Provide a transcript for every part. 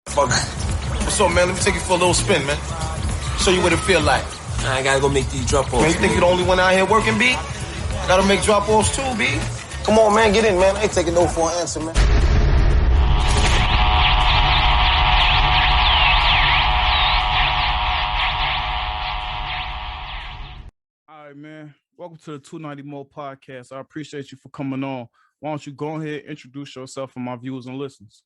Fuck. What's up, man? Let me take you for a little spin, man. Show you what it feel like. I gotta go make these drop-offs. Man, you think you're the only one out here working, B? Gotta make drop-offs too, B. Come on, man, get in, man. I ain't taking no for an answer, man. All right, man. Welcome to the 290 Moe podcast. I appreciate you for coming on. Why don't you go ahead and introduce yourself for my viewers and listeners?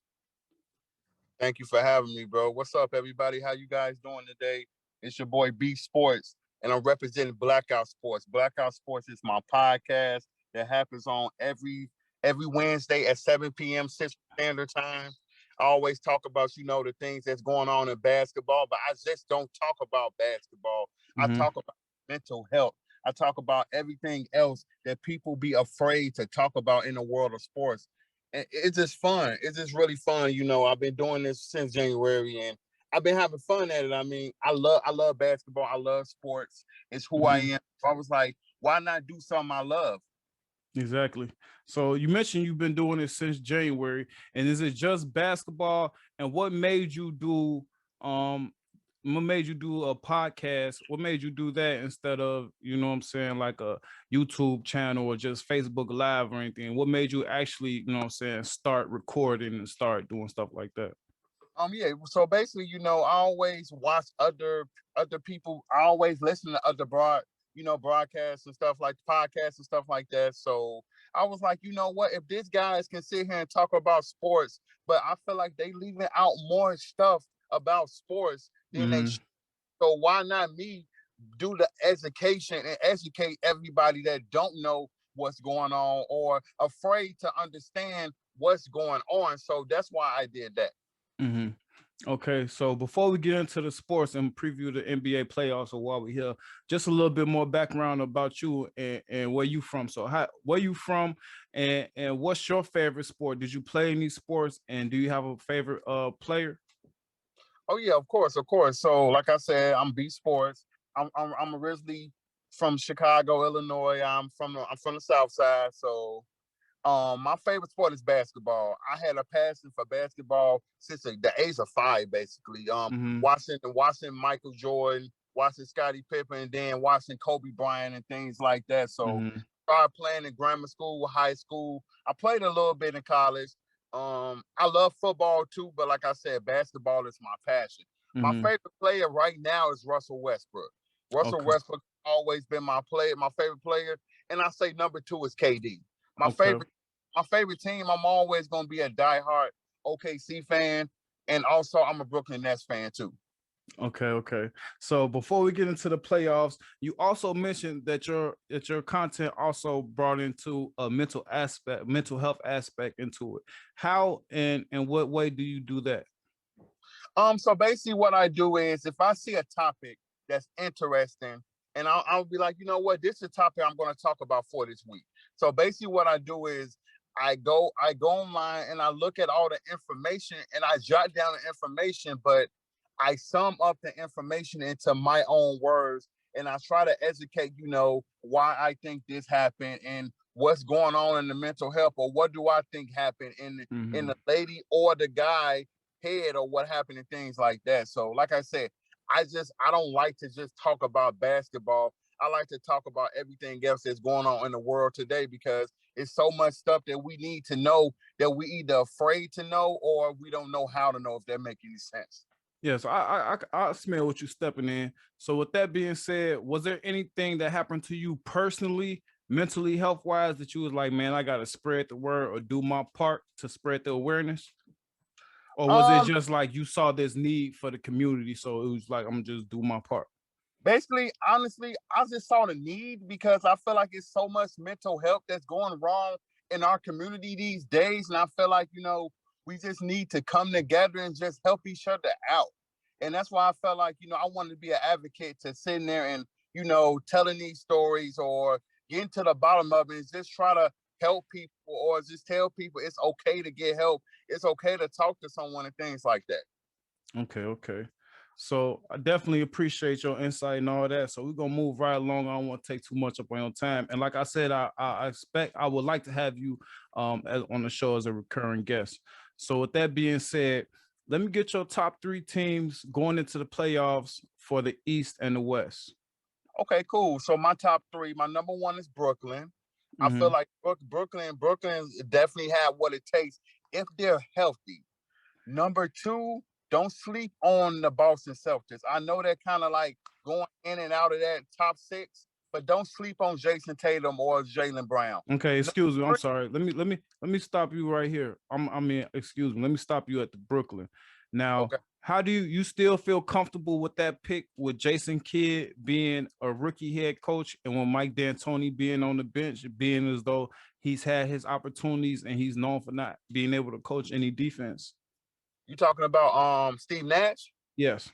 Thank you for having me, bro. What's up, everybody? How you guys doing today? It's your boy B Sportz, and I'm representing BlackOut Sports. BlackOut Sports is my podcast that happens on every Wednesday at 7 p.m. Central Standard Time. I always talk about, the things that's going on in basketball, but I just don't talk about basketball. I talk about mental health. I talk about everything else that people be afraid to talk about in the world of sports. And it's just fun. It's just really fun. I've been doing this since January, and I've been having fun at it. I mean, I love basketball. I love sports. It's who I am. So I was like, why not do something I love? Exactly. So you mentioned you've been doing it since January, and is it just basketball? And what made you do what made you do a podcast? What made you do that instead of, like a YouTube channel or just Facebook Live or anything? What made you actually, start recording and start doing stuff like that? Yeah. So basically, I always watch other people. I always listen to other broadcasts and stuff like podcasts and stuff like that. So I was like, you know what? If these guys can sit here and talk about sports, but I feel like they leaving out more stuff about sports than they should. So why not me do the education and educate everybody that don't know what's going on or afraid to understand what's going on? So that's why I did that. Okay, so before we get into the sports and preview the NBA playoffs or while we're here, just a little bit more background about you and where you from. So where you from and what's your favorite sport? Did you play any sports, and do you have a favorite player? Oh yeah, of course. So like I said, I'm B Sportz. I'm originally from Chicago, Illinois. I'm from the South Side. So my favorite sport is basketball. I had a passion for basketball since the age of 5, basically. Watching Michael Jordan, watching Scottie Pippen, and then watching Kobe Bryant and things like that. So started playing in grammar school, high school. I played a little bit in college. I love football too, but like I said, basketball is my passion. My favorite player right now is Russell Westbrook. Russell Westbrook always been my favorite player, and I say number 2 is KD. My favorite team, I'm always going to be a diehard OKC fan, and also I'm a Brooklyn Nets fan too. Okay. So before we get into the playoffs, you also mentioned that your content also brought into a mental health aspect into it. How and what way do you do that? So basically what I do is if I see a topic that's interesting, and I'll be like, you know what, this is a topic I'm going to talk about for this week. So basically what I do is I go online and I look at all the information and I jot down the information, but I sum up the information into my own words, and I try to educate, why I think this happened and what's going on in the mental health, or what do I think happened in the lady or the guy head, or what happened and things like that. So like I said, I don't like to just talk about basketball. I like to talk about everything else that's going on in the world today, because it's so much stuff that we need to know that we either afraid to know or we don't know how to know, if that makes any sense. Yeah, so I smell what you're stepping in. So with that being said, was there anything that happened to you personally, mentally, health-wise, that you was like, man, I got to spread the word or do my part to spread the awareness? Or was it just like you saw this need for the community, so it was like, I'm gonna just do my part? Basically, honestly, I just saw the need because I feel like it's so much mental health that's going wrong in our community these days. And I feel like, we just need to come together and just help each other out. And that's why I felt like, I wanted to be an advocate to sit in there and, telling these stories or getting to the bottom of it and just try to help people, or just tell people it's okay to get help. It's okay to talk to someone and things like that. Okay. So I definitely appreciate your insight and all that. So we're gonna move right along. I don't want to take too much up on your time. And like I said, I would like to have you on the show as a recurring guest. So with that being said, let me get your top 3 teams going into the playoffs for the East and the West. Okay, cool. So my top 3, my number 1 is Brooklyn. I feel like Brooklyn definitely have what it takes if they're healthy. Number 2, don't sleep on the Boston Celtics. I know they're kind of like going in and out of that top 6, but don't sleep on Jason Tatum or Jaylen Brown. Okay, excuse me. I'm sorry. Let me stop you right here. Excuse me. Let me stop you at the Brooklyn. Now, Okay. how do you still feel comfortable with that pick with Jason Kidd being a rookie head coach and when Mike D'Antoni being on the bench, being as though he's had his opportunities and he's known for not being able to coach any defense? You talking about Steve Nash? Yes.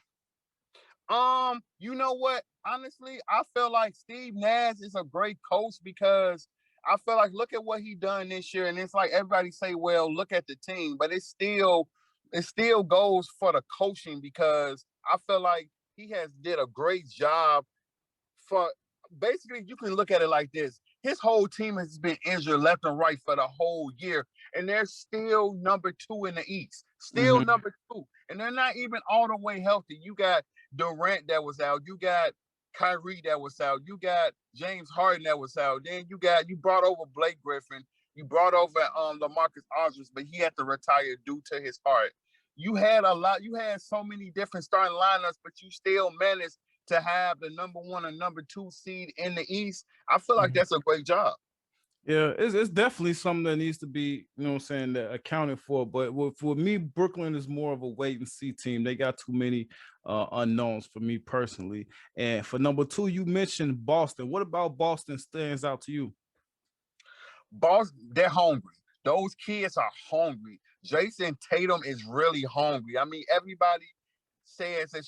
You know what? Honestly, I feel like Steve Nash is a great coach because I feel like look at what he done this year, and it's like everybody say, well, look at the team, but it still goes for the coaching because I feel like he has did a great job for basically you can look at it like this. His whole team has been injured left and right for the whole year, and they're still number 2 in the East. Still number 2. And they're not even all the way healthy. You got Durant that was out. You got Kyrie that was out. You got James Harden that was out. Then you brought over Blake Griffin. You brought over LaMarcus Aldridge, but he had to retire due to his heart. You had so many different starting lineups, but you still managed to have the number 1 and number 2 seed in the East. I feel like that's a great job. Yeah, it's definitely something that needs to be, you know what I'm saying, that accounted for. But for me, Brooklyn is more of a wait and see team. They got too many unknowns for me personally. And for number 2, you mentioned Boston. What about Boston stands out to you? Boston, they're hungry. Those kids are hungry. Jason Tatum is really hungry. I mean, everybody says that,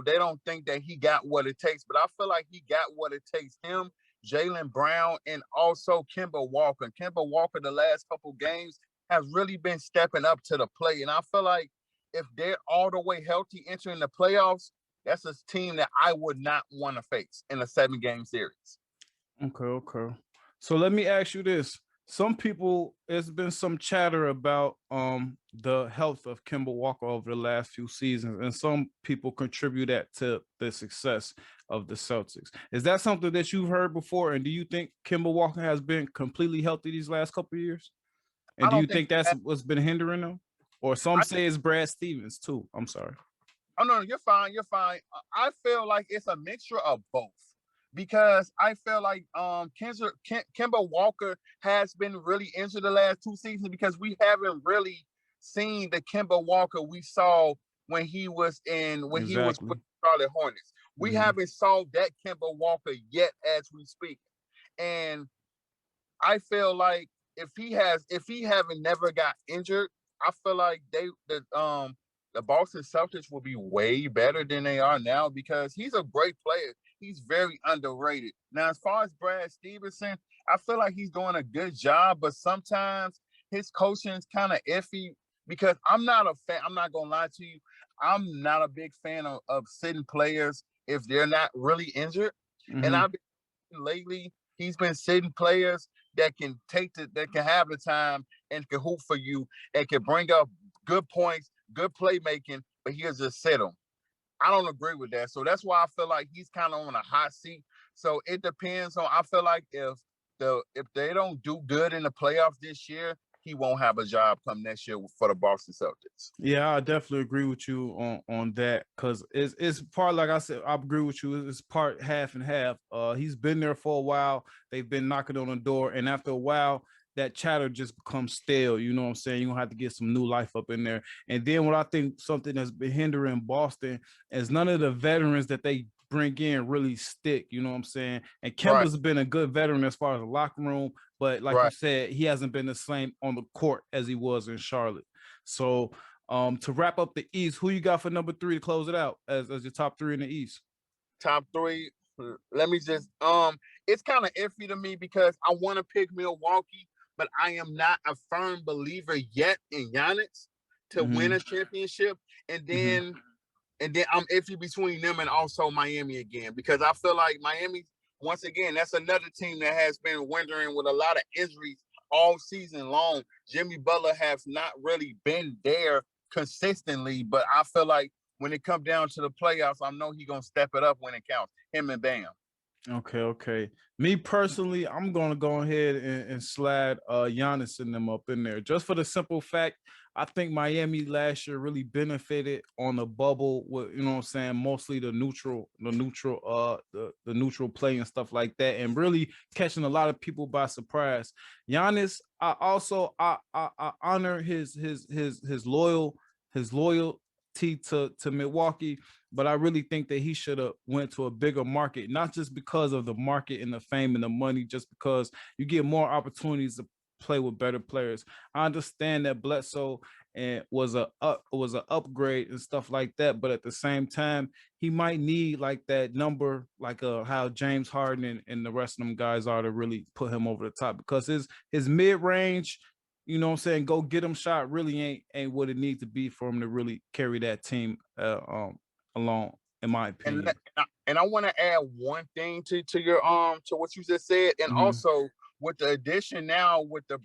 they don't think that he got what it takes, but I feel like he got what it takes. Him, Jaylen Brown, and also Kemba Walker. Kemba Walker, the last couple games, has really been stepping up to the plate. And I feel like if they're all the way healthy entering the playoffs, that's a team that I would not want to face in a 7-game series. Okay. So let me ask you this. Some people, there's been some chatter about the health of Kemba Walker over the last few seasons, and some people contribute that to the success of the Celtics. Is that something that you've heard before? And do you think Kemba Walker has been completely healthy these last couple of years? And do you think that's what's been hindering them? Or some say it's Brad Stevens too. I'm sorry. Oh, no, you're fine. I feel like it's a mixture of both. Because I feel like Kemba Walker has been really injured the last 2 seasons because we haven't really seen the Kemba Walker we saw when he was with Charlotte Hornets. We haven't saw that Kemba Walker yet as we speak. And I feel like if he haven't never got injured, I feel like the Boston Celtics will be way better than they are now because he's a great player. He's very underrated. Now, as far as Brad Stevenson, I feel like he's doing a good job, but sometimes his coaching is kind of iffy because I'm not a fan. I'm not going to lie to you. I'm not a big fan of sitting players if they're not really injured. And I've been lately, he's been sitting players that can have the time and can hoop for you and can bring up good points, good playmaking, but he'll just sit them. I don't agree with that. So that's why I feel like he's kind of on a hot seat. So it depends on, I feel like if they don't do good in the playoffs this year, he won't have a job come next year for the Boston Celtics. Yeah, I definitely agree with you on that because it's part, like I said, I agree with you. It's part half and half. He's been there for a while. They've been knocking on the door, and after a while, that chatter just becomes stale. You know what I'm saying? You're gonna have to get some new life up in there. And then what I think something that's been hindering Boston is none of the veterans that they bring in really stick. You know what I'm saying? And Kemba's been a good veteran as far as the locker room, but like you said, he hasn't been the same on the court as he was in Charlotte. So to wrap up the East, who you got for number 3 to close it out as your top 3 in the East? Top 3. Let me just it's kind of iffy to me because I want to pick Milwaukee, but I am not a firm believer yet in Giannis to win a championship. And then I'm iffy between them and also Miami again, because I feel like Miami, once again, that's another team that has been wintering with a lot of injuries all season long. Jimmy Butler has not really been there consistently, but I feel like when it comes down to the playoffs, I know he's gonna step it up when it counts. Him and Bam. Okay. Me personally, I'm gonna go ahead and slide Giannis and them up in there just for the simple fact I think Miami last year really benefited on the bubble with, you know what I'm saying, mostly the neutral play and stuff like that, and really catching a lot of people by surprise. Giannis, I honor his loyalty to Milwaukee, but I really think that he should have went to a bigger market, not just because of the market and the fame and the money, just because you get more opportunities to play with better players. I understand that Bledsoe was a upgrade and stuff like that, but at the same time, he might need like that number, like how James Harden and the rest of them guys are, to really put him over the top, because his mid range, you know what I'm saying, go get him shot really ain't what it needs to be for him to really carry that team along, in my opinion. And I want to add one thing to your to what you just said, and also with the addition now with the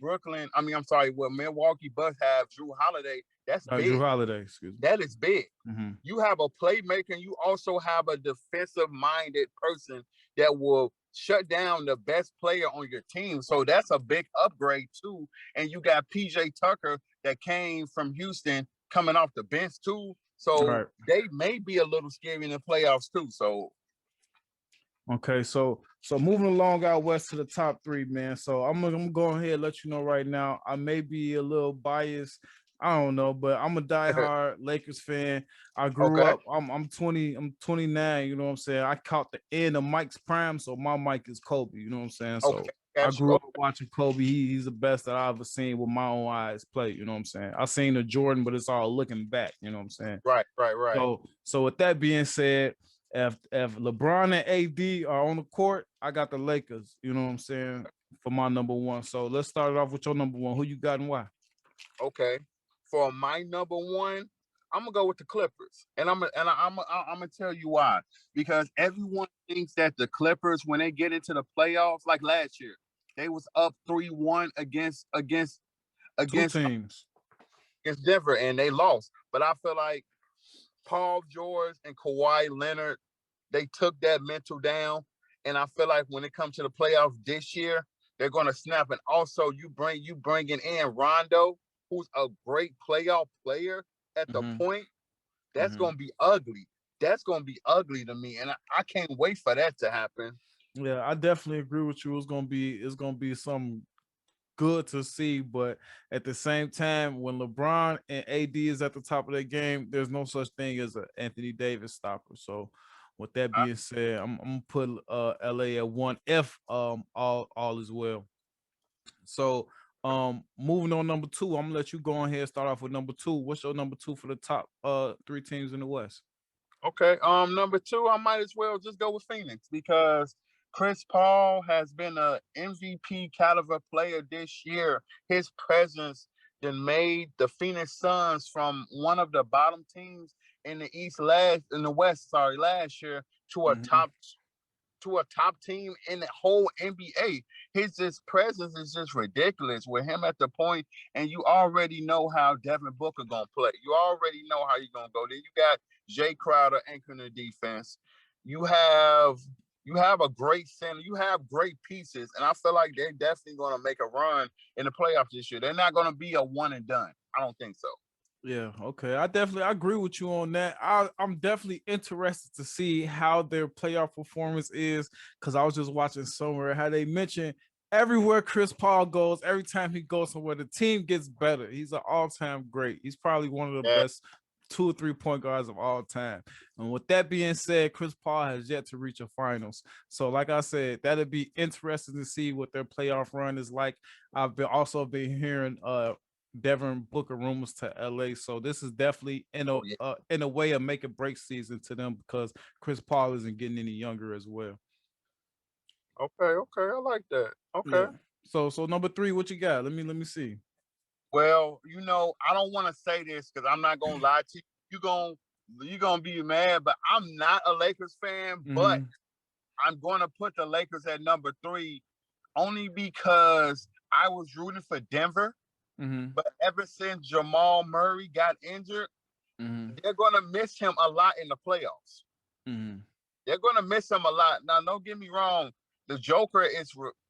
with Milwaukee Bucks have Drew Holiday. That's big. Drew Holiday, excuse me. That is big. You have a playmaker, and you also have a defensive-minded person that will shut down the best player on your team. So that's a big upgrade too. And you got PJ Tucker that came from Houston coming off the bench too. So they may be a little scary in the playoffs too. So okay, so moving along out west to the top three, man. So I'm gonna go ahead and let you know right now, I may be a little biased. I don't know, but I'm a diehard Lakers fan. I grew up. I'm 29. You know what I'm saying? I caught the end of Mike's prime, so my Mike is Kobe. You know what I'm saying? So I grew up watching Kobe. He's the best that I've ever seen with my own eyes play. You know what I'm saying? I seen the Jordan, but it's all looking back. You know what I'm saying? Right. So with that being said, if LeBron and AD are on the court, I got the Lakers. You know what I'm saying? For my number one. So let's start it off with your number one. Who you got and why? Okay. For my number one, I'm gonna go with the Clippers, and I'm gonna tell you why. Because everyone thinks that the Clippers, when they get into the playoffs, like last year, they was up 3-1 against two teams against Denver, and they lost. But I feel like Paul George and Kawhi Leonard, they took that mental down, and I feel like when it comes to the playoffs this year, they're gonna snap. And also, you bringing in Rondo, who's a great playoff player at the point, that's going to be ugly. That's going to be ugly to me, and I can't wait for that to happen. Yeah, I definitely agree with you. It's going to be something good to see, but at the same time, when LeBron and AD is at the top of their game, there's no such thing as an Anthony Davis stopper. So with that being said, I'm going to put LA at 1 if all is well. So moving on, number two, I'm gonna let you go on here and start off with number two. What's your number two for the top three teams in the West? Okay, number two, I might as well just go with Phoenix, because Chris Paul has been a MVP caliber player this year. His presence then made the Phoenix Suns from one of the bottom teams in the West last year to a top team in the whole NBA. His presence is just ridiculous with him at the point, and you already know how Devin Booker gonna play. You already know how he's gonna go. Then you got Jay Crowder anchoring the defense. You have a great center. You have great pieces, and I feel like they're definitely gonna make a run in the playoffs this year. They're not gonna be a one and done. I don't think so. Yeah, okay. I agree with you on that. I'm definitely interested to see how their playoff performance is, because I was just watching somewhere how they mentioned everywhere Chris Paul goes, every time he goes somewhere, the team gets better. He's an all-time great. He's probably one of the best 2 or 3 point guards of all time. And with that being said, Chris Paul has yet to reach a finals. So like I said, that'd be interesting to see what their playoff run is like. I've also been hearing Devin Booker rumors to LA, so this is definitely in a way a make or break season to them, because Chris Paul isn't getting any younger as well. Okay, I like that. Okay. Yeah. So number three, what you got? Let me see. Well, I don't want to say this because I'm not gonna lie to you. You're gonna be mad, but I'm not a Lakers fan, but I'm gonna put the Lakers at number 3 only because I was rooting for Denver But ever since Jamal Murray got injured, they're going to miss him a lot in the playoffs. They're going to miss him a lot. Now, don't get me wrong. The Joker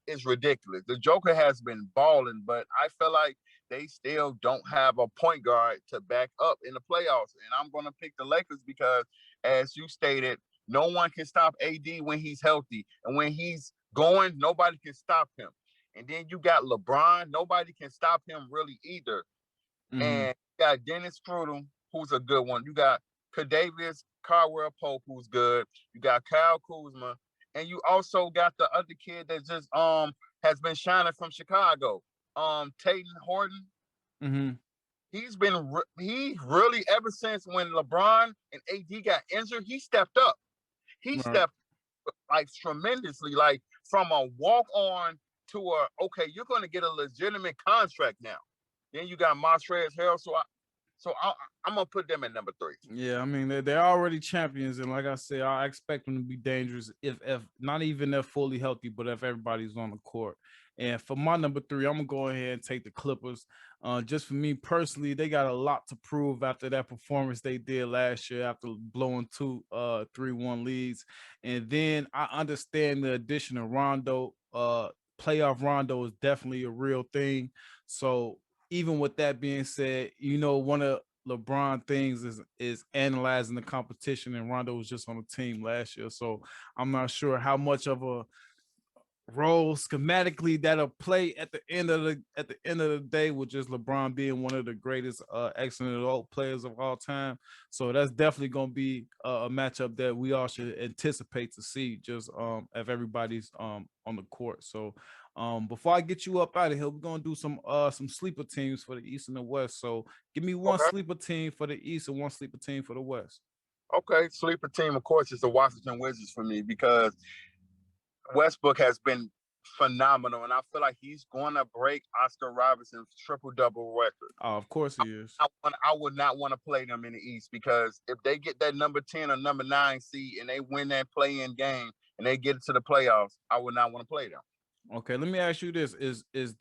is ridiculous. The Joker has been balling, but I feel like they still don't have a point guard to back up in the playoffs. And I'm going to pick the Lakers because, as you stated, no one can stop AD when he's healthy. And when he's going, nobody can stop him. And then you got LeBron. Nobody can stop him really either. And you got Dennis Schroeder, who's a good one. You got Kadavius Caldwell-Pope, who's good. You got Kyle Kuzma. And you also got the other kid that just has been shining from Chicago, Tatum Horton. He's been he really, ever since when LeBron and AD got injured, he stepped up. He stepped like tremendously, like from a walk-on to a, okay, you're going to get a legitimate contract now. Then you got Montrezl Harrell, so I'm gonna put them at number 3. Yeah, I mean they're already champions, and like I said, I expect them to be dangerous if not even they're fully healthy, but if everybody's on the court. And for my number 3, I'm gonna go ahead and take the Clippers. Just for me personally, they got a lot to prove after that performance they did last year after blowing 2 3-1 leads. And then I understand the addition of Rondo. Playoff Rondo is definitely a real thing. So even with that being said, you know, one of LeBron things is analyzing the competition, and Rondo was just on the team last year. So I'm not sure how much of a role schematically that'll play at the end of the day, with just LeBron being one of the greatest excellent adult players of all time. So that's definitely going to be a matchup that we all should anticipate to see, just if everybody's on the court. So before I get you up out of here, we're gonna do some sleeper teams for the East and the West. So give me one sleeper team for the East and one sleeper team for the West. Okay, sleeper team, of course, is the Washington Wizards for me, because Westbrook has been phenomenal, and I feel like he's going to break Oscar Robertson's triple-double record. Oh, of course he is. I would not want to play them in the East, because if they get that number 10 or number 9 seed and they win that play-in game and they get to the playoffs, I would not want to play them. Okay, let me ask you this: does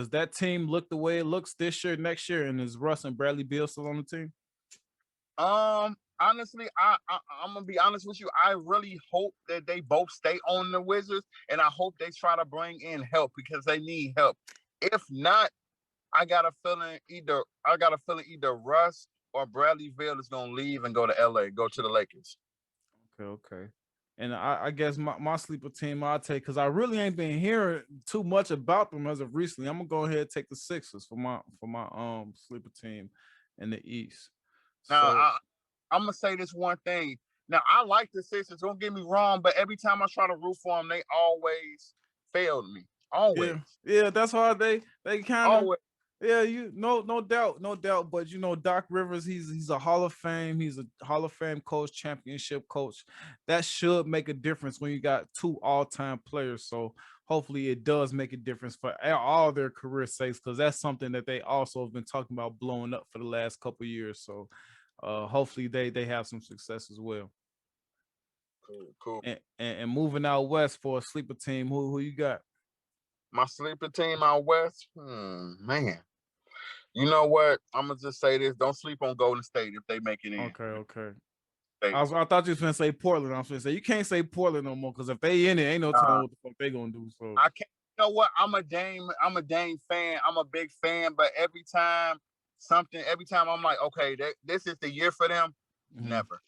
that team look the way it looks this year, next year, and is Russ and Bradley Beal still on the team? Honestly, I'm gonna be honest with you. I really hope that they both stay on the Wizards, and I hope they try to bring in help, because they need help. If not, I got a feeling either Russ or Bradley Beal is gonna leave and go to LA, go to the Lakers. Okay. And I guess my sleeper team I'll take, because I really ain't been hearing too much about them as of recently. I'm gonna go ahead and take the Sixers for my sleeper team in the East. Now, I'm gonna say this one thing. Now, I like the Sixers. Don't get me wrong, but every time I try to root for them, they always failed me. Always. Yeah, that's why they kind of. Yeah, no doubt. But you know, Doc Rivers, he's a Hall of Fame. He's a Hall of Fame coach, championship coach. That should make a difference when you got 2 all-time players. So hopefully it does make a difference for all their career sakes, because that's something that they also have been talking about blowing up for the last couple of years. So hopefully they have some success as well. Cool. And moving out west for a sleeper team, who you got? My sleeper team out west, man. You know what? I'm gonna just say this: don't sleep on Golden State if they make it in. Okay. I thought you was gonna say Portland. I was gonna say you can't say Portland no more, because if they in it, ain't no telling what the fuck they gonna do. So I can't. You know what? I'm a Dame fan. I'm a big fan, but every time I'm like, okay, this is the year for them. Never.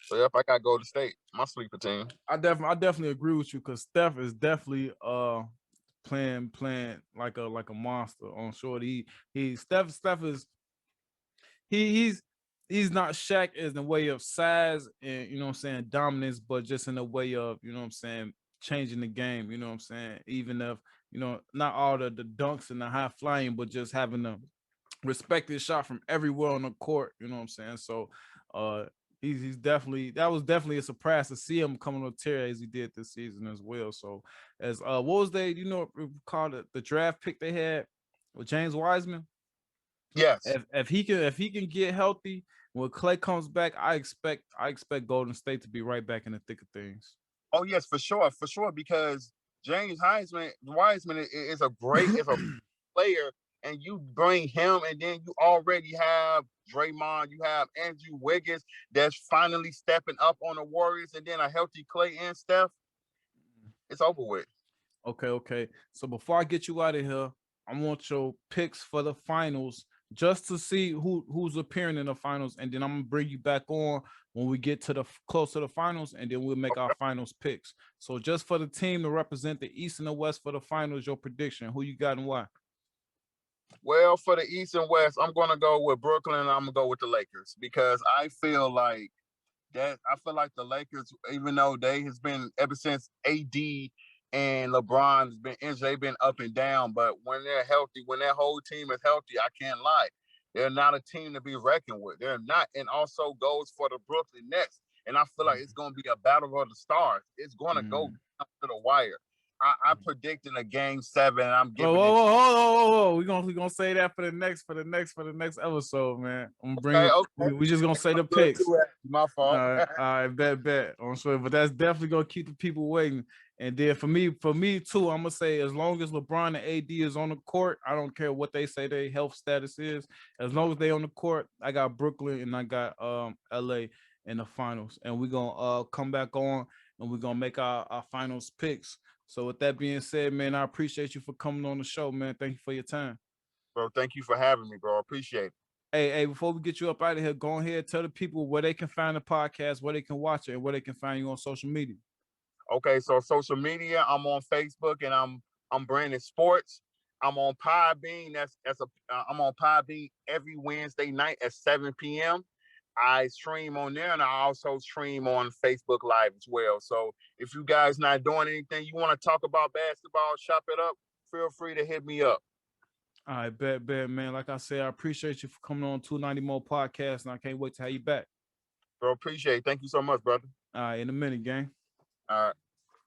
So yep, I got Golden State, my sleeper team. I definitely agree with you, because Steph is definitely playing like a monster on short. Steph is he's not Shaq in the way of size and, you know what I'm saying, dominance, but just in the way of, you know what I'm saying, changing the game, you know what I'm saying, even if, you know, not all the dunks and the high flying, but just having a respected shot from everywhere on the court, you know what I'm saying. So he's definitely, that was definitely a surprise to see him coming on tear as he did this season as well. So as what was they, you know, called it the draft pick they had with James Wiseman? Yes. If he can get healthy when Clay comes back, I expect Golden State to be right back in the thick of things. Oh yes, for sure, because James Wiseman is a great player, and you bring him, and then you already have Draymond, you have Andrew Wiggins that's finally stepping up on the Warriors, and then a healthy Clay and Steph. It's over with. Okay. So before I get you out of here, I want your picks for the finals just to see who's appearing in the finals, and then I'm gonna bring you back on when we get to the close to the finals, and then we'll make our finals picks. So just for the team to represent the East and the West for the finals, your prediction, who you got and why? Well, for the East and West, I'm gonna go with Brooklyn, and I'm gonna go with the Lakers because I feel like the Lakers, even though they has been ever since AD and LeBron's been injured, they've been up and down. But when they're healthy, when that whole team is healthy, I can't lie. They're not a team to be reckoned with. They're not. And also goes for the Brooklyn Nets. And I feel like it's going to be a battle of the stars. It's going to go down to the wire. I'm predicting a game 7. And I'm giving whoa. We're gonna say that for the next episode, man. I'm gonna bring it. We just gonna say the picks. My fault. All right, bet. I'm sure, but that's definitely gonna keep the people waiting. And then for me too, I'm gonna say as long as LeBron and AD is on the court, I don't care what they say their health status is. As long as they on the court, I got Brooklyn and I got LA in the finals. And we're gonna come back on and we're gonna make our finals picks. So with that being said, man, I appreciate you for coming on the show, man. Thank you for your time. Bro, thank you for having me, bro. I appreciate it. Hey, before we get you up out of here, go ahead, tell the people where they can find the podcast, where they can watch it, and where they can find you on social media. Okay, so social media, I'm on Facebook and I'm branded Sportz. I'm on PodBeam. I'm on PodBeam every Wednesday night at 7 p.m. I stream on there, and I also stream on Facebook Live as well. So if you guys not doing anything, you want to talk about basketball, chop it up, feel free to hit me up. All right, bet, man. Like I said, I appreciate you for coming on 290 Moe podcast, and I can't wait to have you back. Bro, appreciate it. Thank you so much, brother. All right, in a minute, gang. All right.